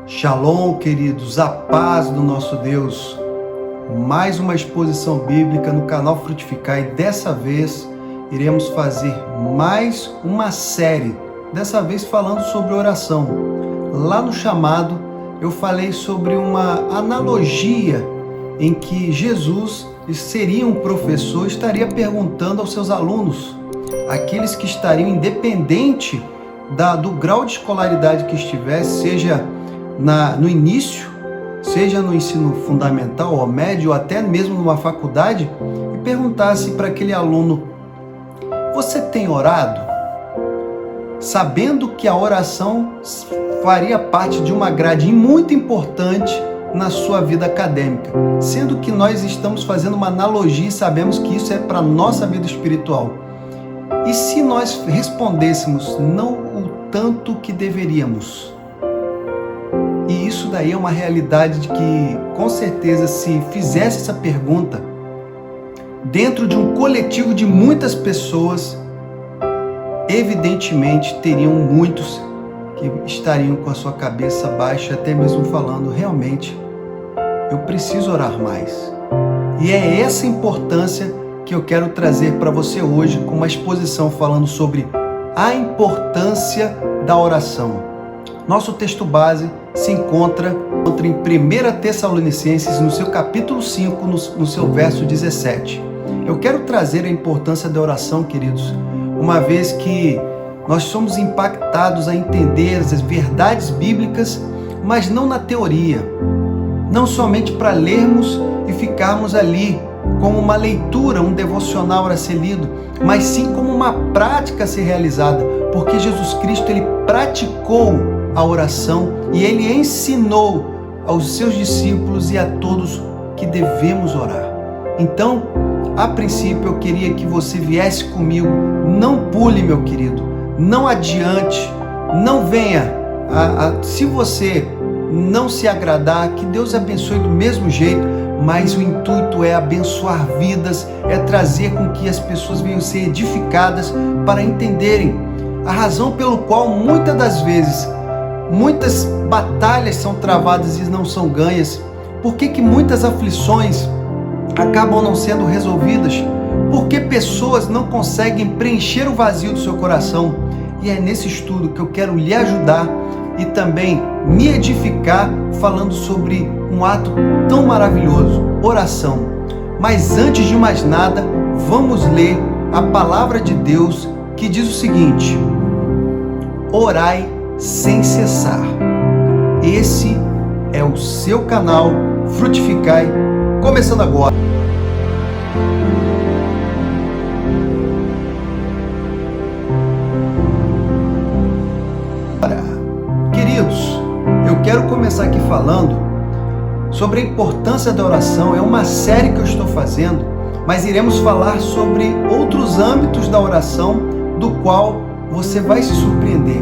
Shalom, queridos, a paz do nosso Deus. Mais uma exposição bíblica no canal Frutificar e dessa vez iremos fazer mais uma série, dessa vez falando sobre oração. Lá no chamado eu falei sobre uma analogia em que Jesus seria um professor, estaria perguntando aos seus alunos, aqueles que estariam independente do grau de escolaridade que estivesse, seja no início, seja no ensino fundamental ou médio, ou até mesmo numa faculdade, e perguntasse para aquele aluno: você tem orado? Sabendo que a oração faria parte de uma grade muito importante na sua vida acadêmica, sendo que nós estamos fazendo uma analogia e sabemos que isso é para a nossa vida espiritual. E se nós respondêssemos não o tanto que deveríamos? E isso daí é uma realidade de que, com certeza, se fizesse essa pergunta dentro de um coletivo de muitas pessoas, evidentemente teriam muitos que estariam com a sua cabeça baixa, até mesmo falando: realmente, eu preciso orar mais. E é essa importância que eu quero trazer para você hoje, com uma exposição falando sobre a importância da oração. Nosso texto base se encontra em 1 Tessalonicenses, no seu capítulo 5, no seu verso 17. Eu quero trazer a importância da oração, queridos, uma vez que nós somos impactados a entender as verdades bíblicas, mas não na teoria, não somente para lermos e ficarmos ali como uma leitura, um devocional a ser lido, mas sim como uma prática a ser realizada, porque Jesus Cristo, ele praticou a oração e ele ensinou aos seus discípulos e a todos que devemos orar. Então, a princípio, eu queria que você viesse comigo. Não pule, meu querido, não adiante, não venha. Se você não se agradar, que Deus abençoe do mesmo jeito, mas o intuito é abençoar vidas, é trazer com que as pessoas venham ser edificadas para entenderem a razão pelo qual muitas das vezes muitas batalhas são travadas e não são ganhas. Por que muitas aflições acabam não sendo resolvidas? Porque pessoas não conseguem preencher o vazio do seu coração. E é nesse estudo que eu quero lhe ajudar e também me edificar, falando sobre um ato tão maravilhoso, oração. Mas antes de mais nada, vamos ler a palavra de Deus, que diz o seguinte: orai sem cessar. Esse é o seu canal Frutificai, começando agora. Queridos, eu quero começar aqui falando sobre a importância da oração. É uma série que eu estou fazendo, mas iremos falar sobre outros âmbitos da oração, do qual você vai se surpreender.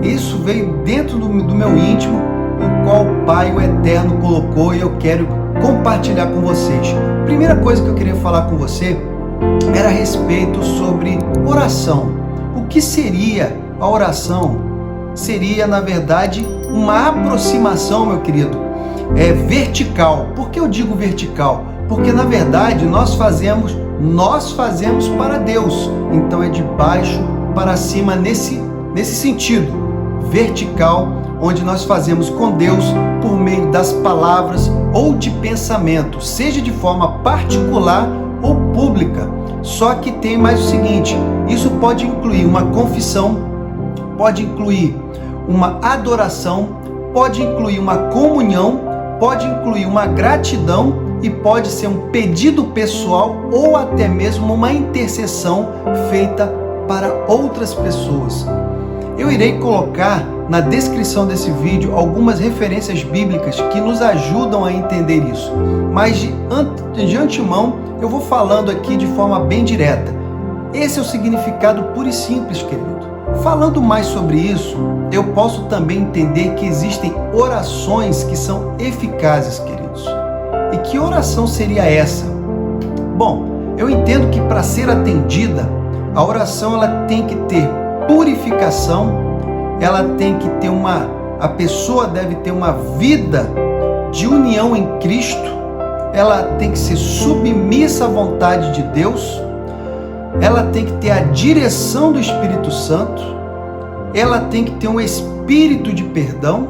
Isso veio dentro do meu íntimo, o qual o Pai, o Eterno, colocou, e eu quero compartilhar com vocês. Primeira coisa que eu queria falar com você era a respeito sobre oração. O que seria a oração? Seria, na verdade, uma aproximação, meu querido, vertical. Por que eu digo vertical? Porque, na verdade, nós fazemos para Deus. Então é de baixo para cima nesse sentido vertical, onde nós fazemos com Deus por meio das palavras ou de pensamento, seja de forma particular ou pública. Só que tem mais o seguinte: isso pode incluir uma confissão, pode incluir uma adoração, pode incluir uma comunhão, pode incluir uma gratidão e pode ser um pedido pessoal ou até mesmo uma intercessão feita para outras pessoas. Eu irei colocar na descrição desse vídeo algumas referências bíblicas que nos ajudam a entender isso. Mas de antemão eu vou falando aqui de forma bem direta. Esse é o significado puro e simples, querido. Falando mais sobre isso, eu posso também entender que existem orações que são eficazes, queridos. E que oração seria essa? Bom, eu entendo que para ser atendida, a oração ela tem que ter purificação, ela tem que ter uma a pessoa deve ter uma vida de união em Cristo, ela tem que ser submissa à vontade de Deus, ela tem que ter a direção do Espírito Santo, ela tem que ter um espírito de perdão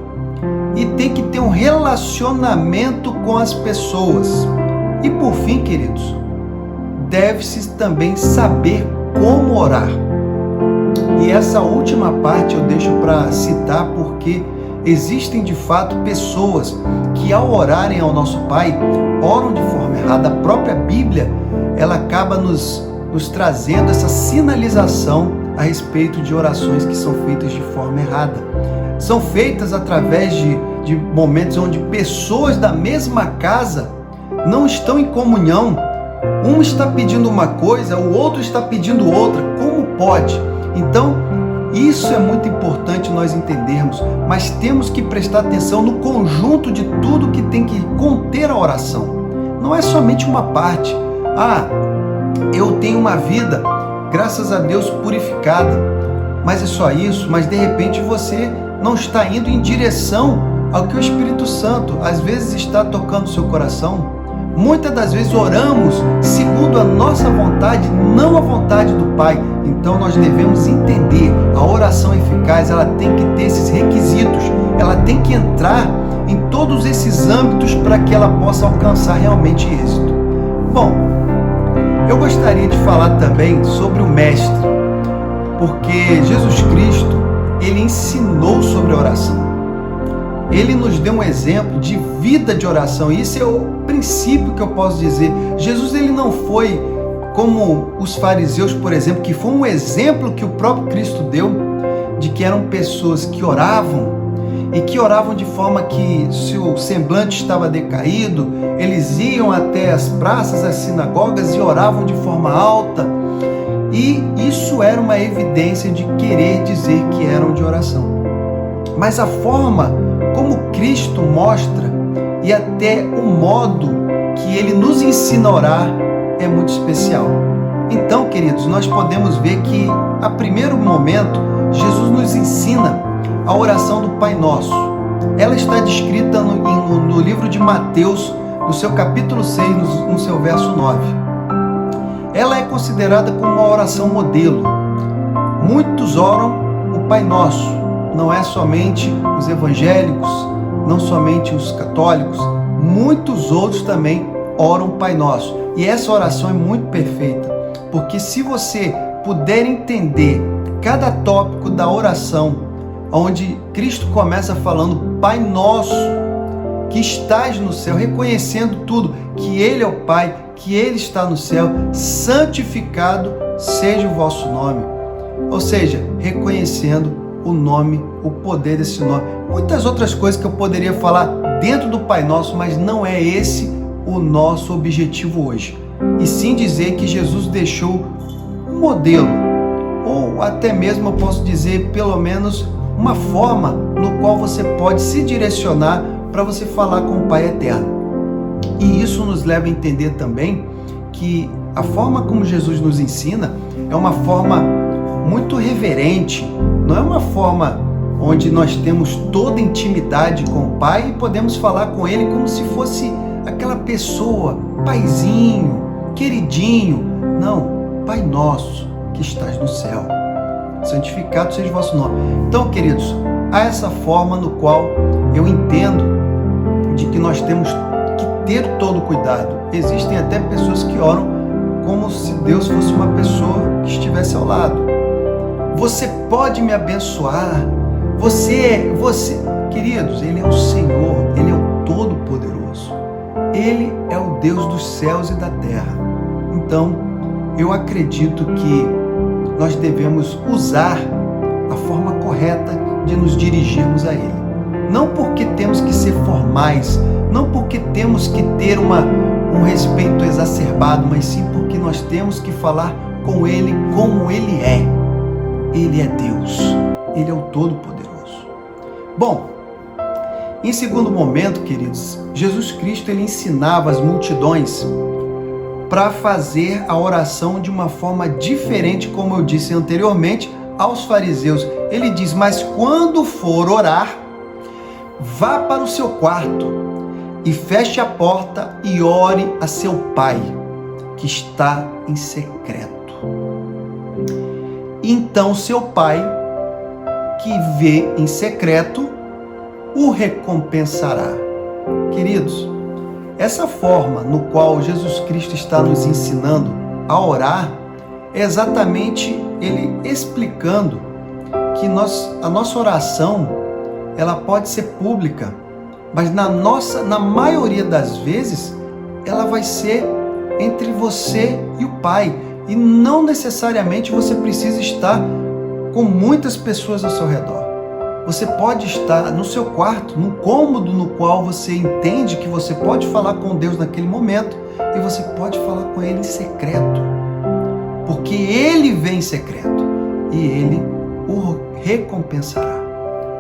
e tem que ter um relacionamento com as pessoas. E por fim, queridos, deve-se também saber como orar. E essa última parte eu deixo para citar porque existem de fato pessoas que ao orarem ao nosso Pai, oram de forma errada. A própria Bíblia, ela acaba nos trazendo essa sinalização a respeito de orações que são feitas de forma errada. São feitas através de momentos onde pessoas da mesma casa não estão em comunhão. Um está pedindo uma coisa, o outro está pedindo outra. Como pode? Então, isso é muito importante nós entendermos, mas temos que prestar atenção no conjunto de tudo que tem que conter a oração. Não é somente uma parte. Eu tenho uma vida, graças a Deus, purificada, mas é só isso. Mas de repente você não está indo em direção ao que o Espírito Santo às vezes está tocando o seu coração. Muitas das vezes oramos segundo a nossa vontade, não a vontade do Pai. Então nós devemos entender, a oração eficaz, ela tem que ter esses requisitos, ela tem que entrar em todos esses âmbitos para que ela possa alcançar realmente êxito. Bom, eu gostaria de falar também sobre o Mestre, porque Jesus Cristo, ele ensinou sobre a oração. Ele nos deu um exemplo de vida de oração. Isso é o princípio que eu posso dizer. Jesus, ele não foi como os fariseus, por exemplo, que foi um exemplo que o próprio Cristo deu, de que eram pessoas que oravam e que oravam de forma que seu semblante estava decaído, eles iam até as praças, as sinagogas e oravam de forma alta. E isso era uma evidência de querer dizer que eram de oração. Mas a forma como Cristo mostra e até o modo que ele nos ensina a orar é muito especial. Então, queridos, nós podemos ver que a primeiro momento Jesus nos ensina a oração do Pai Nosso. Ela está descrita no livro de Mateus, no seu capítulo 6, no seu verso 9. Ela é considerada como uma oração modelo. Muitos oram o Pai Nosso. Não é somente os evangélicos, não somente os católicos, muitos outros também oram o Pai Nosso. E essa oração é muito perfeita, porque se você puder entender cada tópico da oração, onde Cristo começa falando Pai Nosso, que estás no céu, reconhecendo tudo, que Ele é o Pai, que Ele está no céu, santificado seja o vosso nome. Ou seja, reconhecendo o nome, o poder desse nome. Muitas outras coisas que eu poderia falar dentro do Pai Nosso, mas não é esse o nosso objetivo hoje. E sim dizer que Jesus deixou um modelo, ou até mesmo eu posso dizer, pelo menos, uma forma no qual você pode se direcionar para você falar com o Pai Eterno. E isso nos leva a entender também que a forma como Jesus nos ensina é uma forma muito reverente, não é uma forma onde nós temos toda intimidade com o Pai e podemos falar com Ele como se fosse aquela pessoa, paizinho, queridinho. Não, Pai Nosso que estás no céu, santificado seja o vosso nome. Então, queridos, há essa forma no qual eu entendo de que nós temos que ter todo cuidado. Existem até pessoas que oram como se Deus fosse uma pessoa que estivesse ao lado. Você pode me abençoar. Queridos, Ele é o Senhor, Ele é o Todo-Poderoso. Ele é o Deus dos céus e da terra. Então, eu acredito que nós devemos usar a forma correta de nos dirigirmos a Ele. Não porque temos que ser formais, não porque temos que ter um respeito exacerbado, mas sim porque nós temos que falar com Ele como Ele é. Ele é Deus, Ele é o Todo-Poderoso. Bom, em segundo momento, queridos, Jesus Cristo ele ensinava as multidões para fazer a oração de uma forma diferente, como eu disse anteriormente, aos fariseus. Ele diz, mas quando for orar, vá para o seu quarto e feche a porta e ore a seu pai, que está em secreto. Então seu pai, que vê em secreto, o recompensará. Queridos, essa forma no qual Jesus Cristo está nos ensinando a orar é exatamente Ele explicando que a nossa oração ela pode ser pública, mas na maioria das vezes ela vai ser entre você e o Pai, e não necessariamente você precisa estar com muitas pessoas ao seu redor. Você pode estar no seu quarto, num cômodo no qual você entende que você pode falar com Deus naquele momento, e você pode falar com Ele em secreto, porque Ele vê em secreto e Ele o recompensará.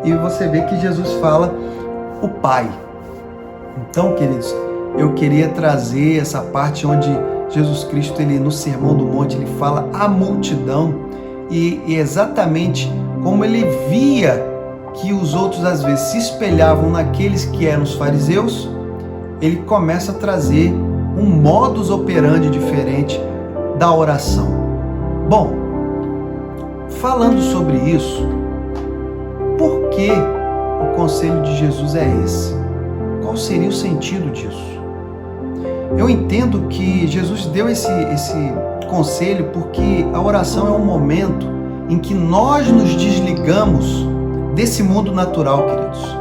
E você vê que Jesus fala o Pai. Então, queridos, eu queria trazer essa parte onde Jesus Cristo, ele no Sermão do Monte, ele fala à multidão, e exatamente como ele via que os outros às vezes se espelhavam naqueles que eram os fariseus, ele começa a trazer um modus operandi diferente da oração. Bom, falando sobre isso, por que o conselho de Jesus é esse? Qual seria o sentido disso? Eu entendo que Jesus deu esse conselho porque a oração é um momento em que nós nos desligamos desse mundo natural, queridos,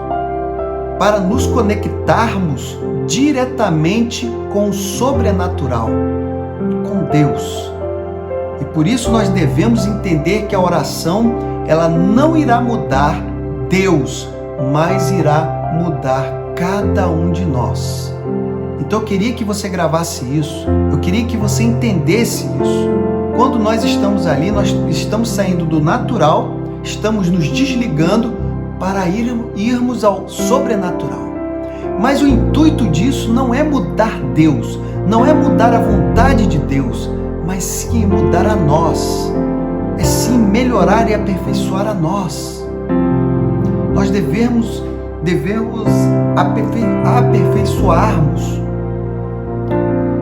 para nos conectarmos diretamente com o sobrenatural, com Deus. E por isso nós devemos entender que a oração, ela não irá mudar Deus, mas irá mudar cada um de nós. Então eu queria que você gravasse isso, eu queria que você entendesse isso. Quando nós estamos ali, nós estamos saindo do natural, estamos nos desligando para irmos ao sobrenatural. Mas o intuito disso não é mudar Deus, não é mudar a vontade de Deus, mas sim mudar a nós. É sim melhorar e aperfeiçoar a nós. Nós devemos aperfeiçoarmos.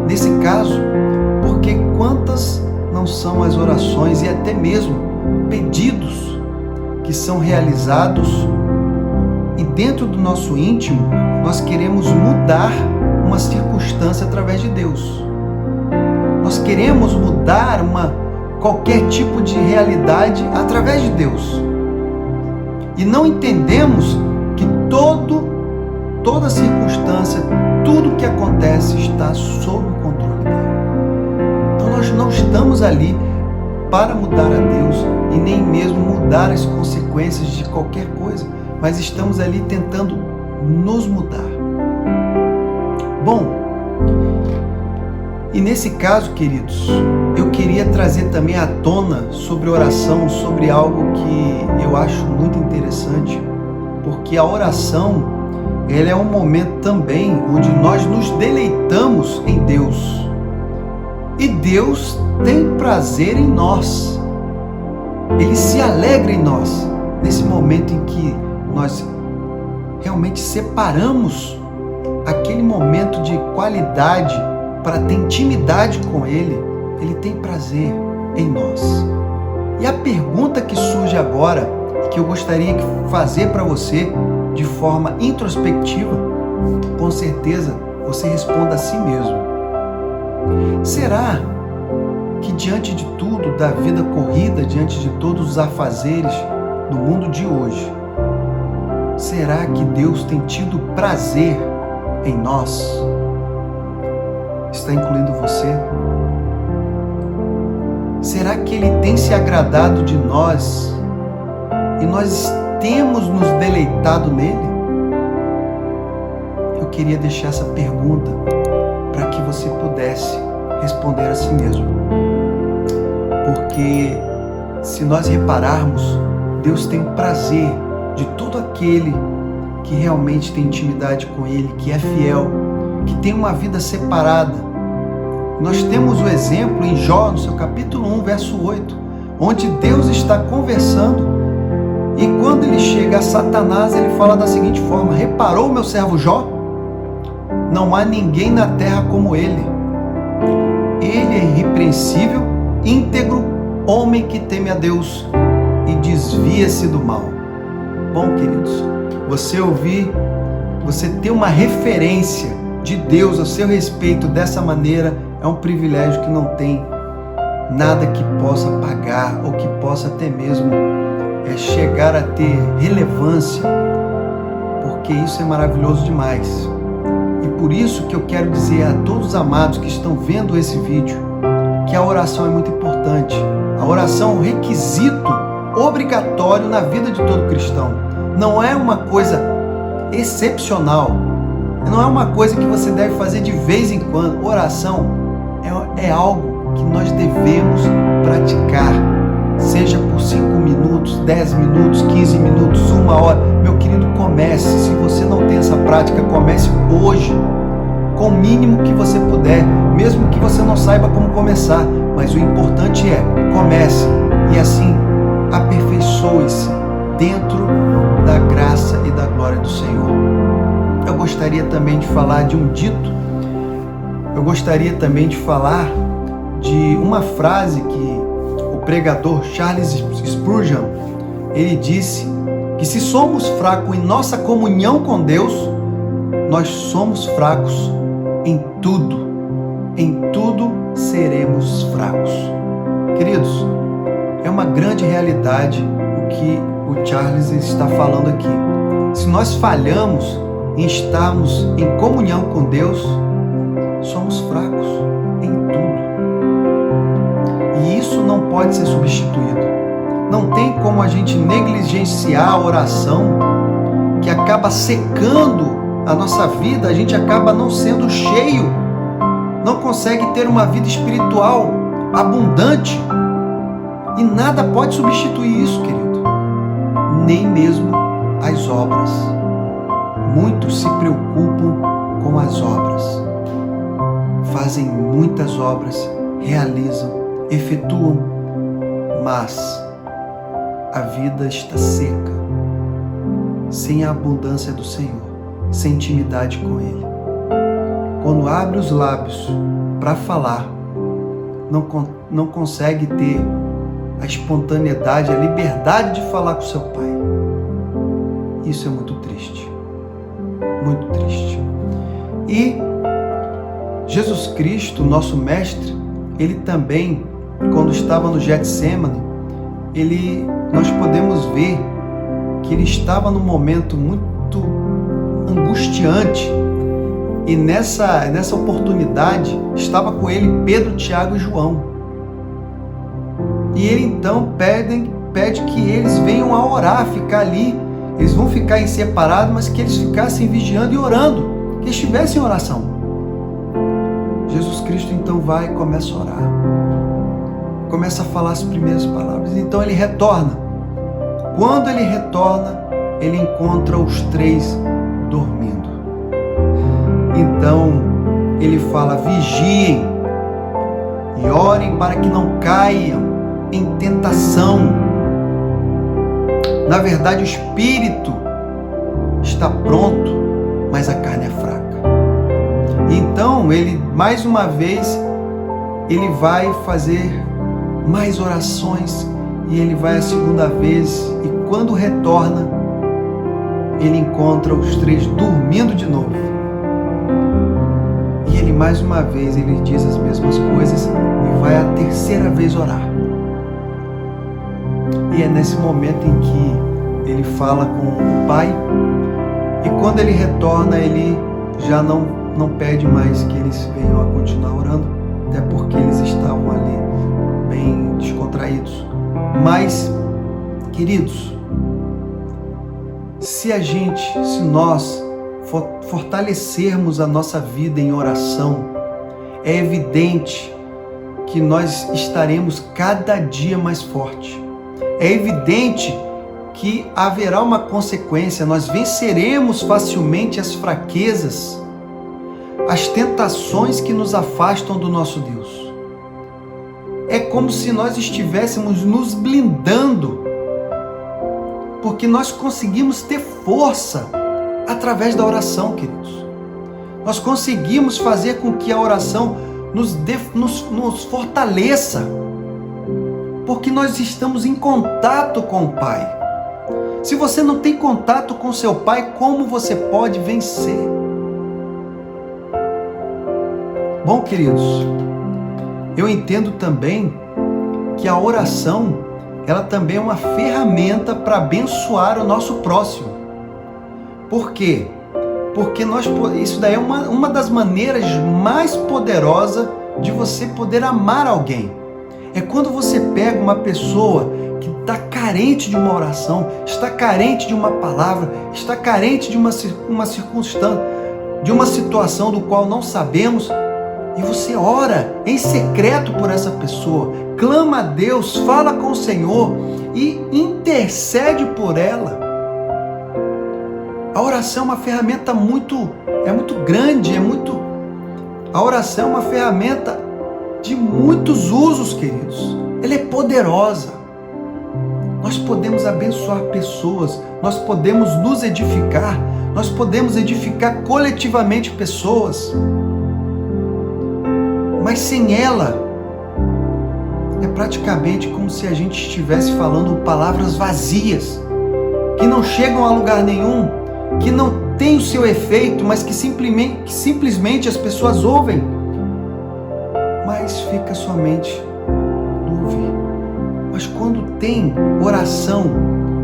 Nesse caso, porque quantas não são as orações e até mesmo pedidos que são realizados e dentro do nosso íntimo nós queremos mudar uma circunstância através de Deus. Nós queremos mudar qualquer tipo de realidade através de Deus. E não entendemos que toda circunstância, tudo que acontece está sob o controle dele. Então nós não estamos ali para mudar a Deus e nem mesmo mudar as consequências de qualquer coisa, mas estamos ali tentando nos mudar. Bom, e nesse caso, queridos, eu queria trazer também à tona sobre oração, sobre algo que eu acho muito interessante, porque a oração, ela é um momento também onde nós nos deleitamos em Deus. E Deus tem prazer em nós. Ele se alegra em nós. Nesse momento em que nós realmente separamos aquele momento de qualidade para ter intimidade com Ele, Ele tem prazer em nós. E a pergunta que surge agora, que eu gostaria de fazer para você de forma introspectiva, com certeza você responda a si mesmo. Será que diante de tudo, da vida corrida, diante de todos os afazeres do mundo de hoje, será que Deus tem tido prazer em nós? Está incluindo você? Será que Ele tem se agradado de nós e nós temos nos deleitado nele? Eu queria deixar essa pergunta para que você pudesse responder a si mesmo. Porque se nós repararmos, Deus tem prazer de todo aquele que realmente tem intimidade com Ele, que é fiel, que tem uma vida separada. Nós temos o exemplo em Jó, no seu capítulo 1, verso 8, onde Deus está conversando E quando ele chega a Satanás, ele fala da seguinte forma: reparou meu servo Jó? Não há ninguém na terra como ele. Ele é irrepreensível, íntegro, homem que teme a Deus e desvia-se do mal. Bom, queridos, você ter uma referência de Deus a seu respeito dessa maneira é um privilégio que não tem nada que possa pagar ou que possa até mesmo chegar a ter relevância, porque isso é maravilhoso demais. E por isso que eu quero dizer a todos os amados que estão vendo esse vídeo que a oração é muito importante. A oração é um requisito obrigatório na vida de todo cristão. Não é uma coisa excepcional, não é uma coisa que você deve fazer de vez em quando. Oração é algo que nós devemos praticar, seja por 5 minutos, 10 minutos, 15 minutos, 1 hora. Meu querido, comece. Se você não tem essa prática, comece hoje, com o mínimo que você puder, mesmo que você não saiba como começar, mas o importante é, comece, e assim aperfeiçoe-se dentro da graça e da glória do Senhor. Eu gostaria também de falar de um dito, eu gostaria também de falar de uma frase que o pregador Charles Spurgeon, ele disse que se somos fracos em nossa comunhão com Deus, nós somos fracos em tudo seremos fracos. Queridos, é uma grande realidade o que o Charles está falando aqui. Se nós falhamos em estarmos em comunhão com Deus, somos fracos em tudo. E isso não pode ser substituído. Não tem como a gente negligenciar a oração, que acaba secando a nossa vida, a gente acaba não sendo cheio, não consegue ter uma vida espiritual abundante. E nada pode substituir isso, querido. Nem mesmo as obras. Muitos se preocupam com as obras. Fazem muitas obras, realizam, efetuam, mas a vida está seca, sem a abundância do Senhor, sem intimidade com Ele. Quando abre os lábios para falar, não consegue ter a espontaneidade, a liberdade de falar com seu Pai. Isso é muito triste, muito triste. E Jesus Cristo, nosso Mestre, Ele também, quando estava no Getsemane, nós podemos ver que Ele estava num momento muito angustiante, e nessa oportunidade estava com Ele Pedro, Tiago e João. E Ele então pede que eles venham a orar, ficar ali. Eles vão ficar em separado, mas que eles ficassem vigiando e orando, que estivessem em oração. Jesus Cristo então vai e começa a orar, começa a falar as primeiras palavras. Então Ele retorna. Quando Ele retorna, Ele encontra os 3 dormindo. Então Ele fala: vigiem e orem para que não caiam em tentação. Na verdade, o espírito está pronto, mas a carne é fraca. Então, Ele, mais uma vez, Ele vai fazer mais orações, e Ele vai a segunda vez, e quando retorna, Ele encontra os 3 dormindo de novo. E Ele, mais uma vez, Ele diz as mesmas coisas, e vai a terceira vez orar. E é nesse momento em que Ele fala com o Pai, e quando Ele retorna, Ele já não pede mais que eles venham a continuar orando, até porque eles estavam ali bem descontraídos. Mas, queridos, se nós fortalecermos a nossa vida em oração, é evidente que nós estaremos cada dia mais fortes. É evidente que haverá uma consequência, nós venceremos facilmente as fraquezas, as tentações que nos afastam do nosso Deus. É como se nós estivéssemos nos blindando porque nós conseguimos ter força através da oração, queridos. Nós conseguimos fazer com que a oração nos fortaleça, porque nós estamos em contato com o Pai. Se você não tem contato com seu Pai, como você pode vencer? Bom, queridos, eu entendo também que a oração, ela também é uma ferramenta para abençoar o nosso próximo. Por quê? Porque isso daí é uma das maneiras mais poderosas de você poder amar alguém. É quando você pega uma pessoa que está carente de uma oração, está carente de uma palavra, está carente de uma circunstância, de uma situação do qual não sabemos, e você ora em secreto por essa pessoa, clama a Deus, fala com o Senhor e intercede por ela. A oração é uma ferramenta muito grande, a oração é uma ferramenta de muitos usos, queridos. Ela é poderosa. Nós podemos abençoar pessoas, nós podemos nos edificar, nós podemos edificar coletivamente pessoas. Mas sem ela, é praticamente como se a gente estivesse falando palavras vazias, que não chegam a lugar nenhum, que não tem o seu efeito, mas que simplesmente as pessoas ouvem, mas fica somente no ouvir. Mas quando tem oração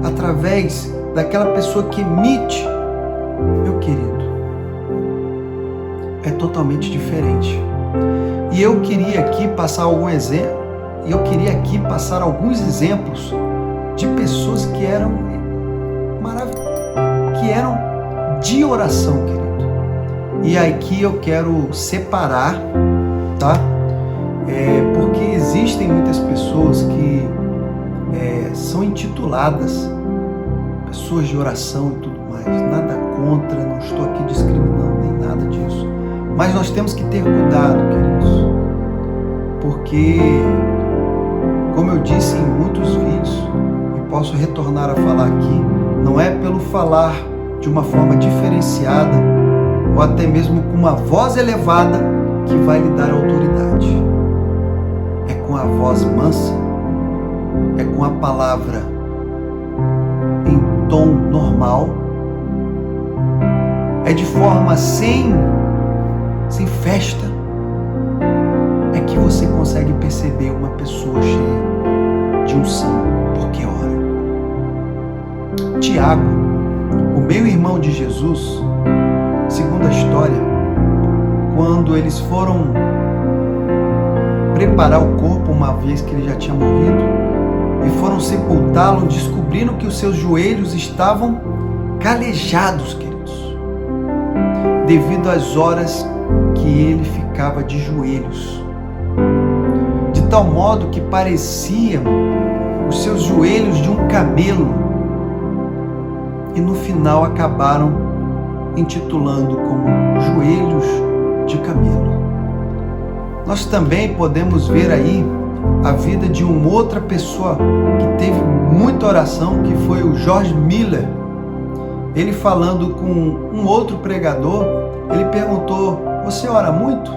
através daquela pessoa que emite, meu querido, é totalmente diferente. E eu queria aqui passar alguns exemplos de pessoas que eram de oração, querido. E aqui eu quero separar, tá? Porque existem muitas pessoas que são intituladas pessoas de oração e tudo mais. Nada contra, não estou aqui discriminando nem nada disso. Mas nós temos que ter cuidado, queridos. Porque, como eu disse em muitos vídeos, e posso retornar a falar aqui, não é pelo falar de uma forma diferenciada ou até mesmo com uma voz elevada que vai lhe dar autoridade. É com a voz mansa, é com a palavra em tom normal, é de forma sem festa, é que você consegue perceber uma pessoa cheia de unção, porque ora. Tiago, o meio irmão de Jesus, segundo a história, quando eles foram preparar o corpo, uma vez que ele já tinha morrido, e foram sepultá-lo, descobriram que os seus joelhos estavam calejados, queridos, devido às horas que ele ficava de joelhos, de tal modo que pareciam os seus joelhos de um camelo, e no final acabaram intitulando como joelhos de camelo. Nós também podemos ver aí a vida de uma outra pessoa que teve muita oração, que foi o George Miller. Ele, falando com um outro pregador, ele perguntou: você ora muito?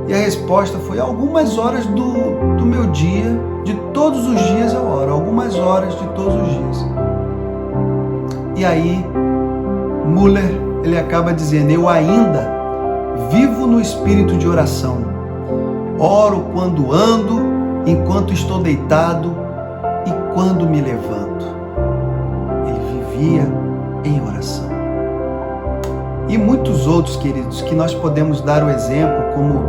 E a resposta foi: algumas horas do meu dia, de todos os dias eu oro, algumas horas de todos os dias. E aí, Müller, ele acaba dizendo: eu ainda vivo no espírito de oração. Oro quando ando, enquanto estou deitado e quando me levanto. Ele vivia em oração. E muitos outros, queridos, que nós podemos dar o exemplo, como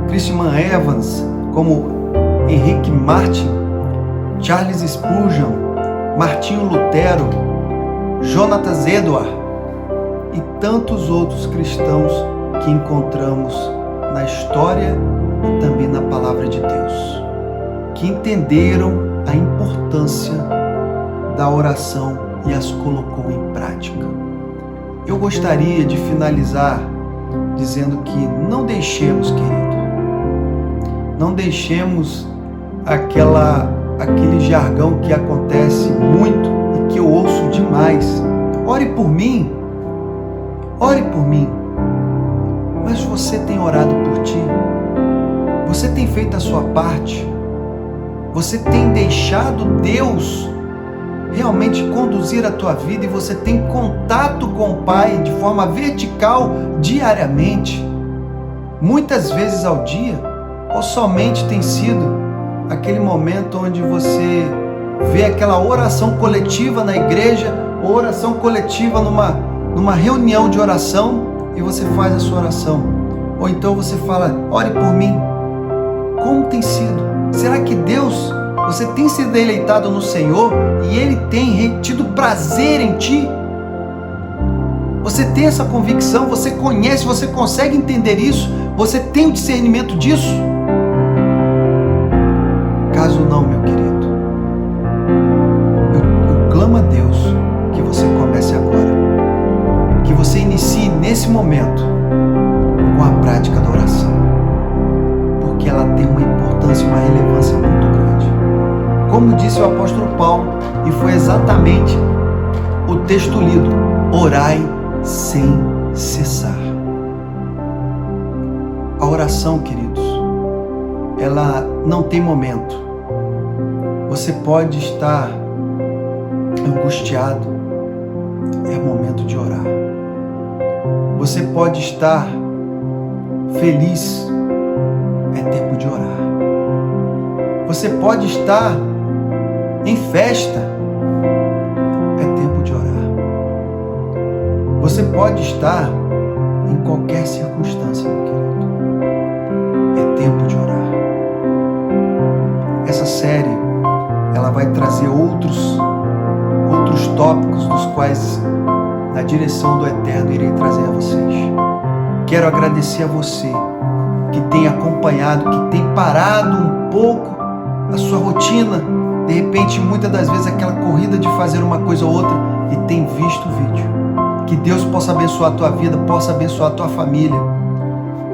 Christian Evans, como Henrique Martin, Charles Spurgeon, Martinho Lutero, Jonathan Edwards e tantos outros cristãos que encontramos na história e também na palavra de Deus, que entenderam a importância da oração e as colocou em prática. Eu gostaria de finalizar dizendo que não deixemos, querido, não deixemos aquele jargão que acontece muito e que eu ouço demais. Ore por mim. Ore por mim. Mas você tem orado por ti? Você tem feito a sua parte? Você tem deixado Deus realmente conduzir a tua vida e você tem contato com o Pai de forma vertical diariamente? Muitas vezes ao dia? Ou somente tem sido aquele momento onde você vê aquela oração coletiva na igreja, ou oração coletiva numa reunião de oração e você faz a sua oração? Ou então você fala, ore por mim. Como tem sido? Será que Deus, você tem sido deleitado no Senhor e Ele tem tido prazer em ti? Você tem essa convicção? Você conhece? Você consegue entender isso? Você tem o discernimento disso? Caso não, meu querido, eu clamo a Deus que você comece agora, que você inicie nesse momento com a prática da oração, porque ela tem uma importância e uma relevância muito grande. Como disse o apóstolo Paulo, e foi exatamente o texto lido, orai sem cessar. A oração, queridos, ela não tem momento. Você pode estar angustiado, é momento de orar. Você pode estar feliz, é tempo de orar. Você pode estar em festa, é tempo de orar. Você pode estar em qualquer circunstância, meu querido, é tempo de orar. Essa série, ela vai trazer outros tópicos dos quais, na direção do Eterno, irei trazer a vocês. Quero agradecer a você que tem acompanhado, que tem parado um pouco a sua rotina, de repente, muitas das vezes, aquela corrida de fazer uma coisa ou outra, e tem visto o vídeo. Que Deus possa abençoar a tua vida, possa abençoar a tua família.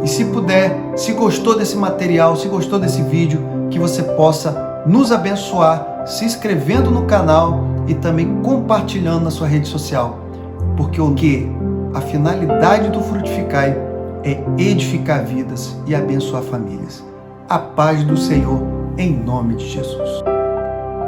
E se puder, se gostou desse material, se gostou desse vídeo, que você possa nos abençoar, se inscrevendo no canal e também compartilhando na sua rede social. Porque a finalidade do Frutificai é edificar vidas e abençoar famílias. A paz do Senhor, em nome de Jesus.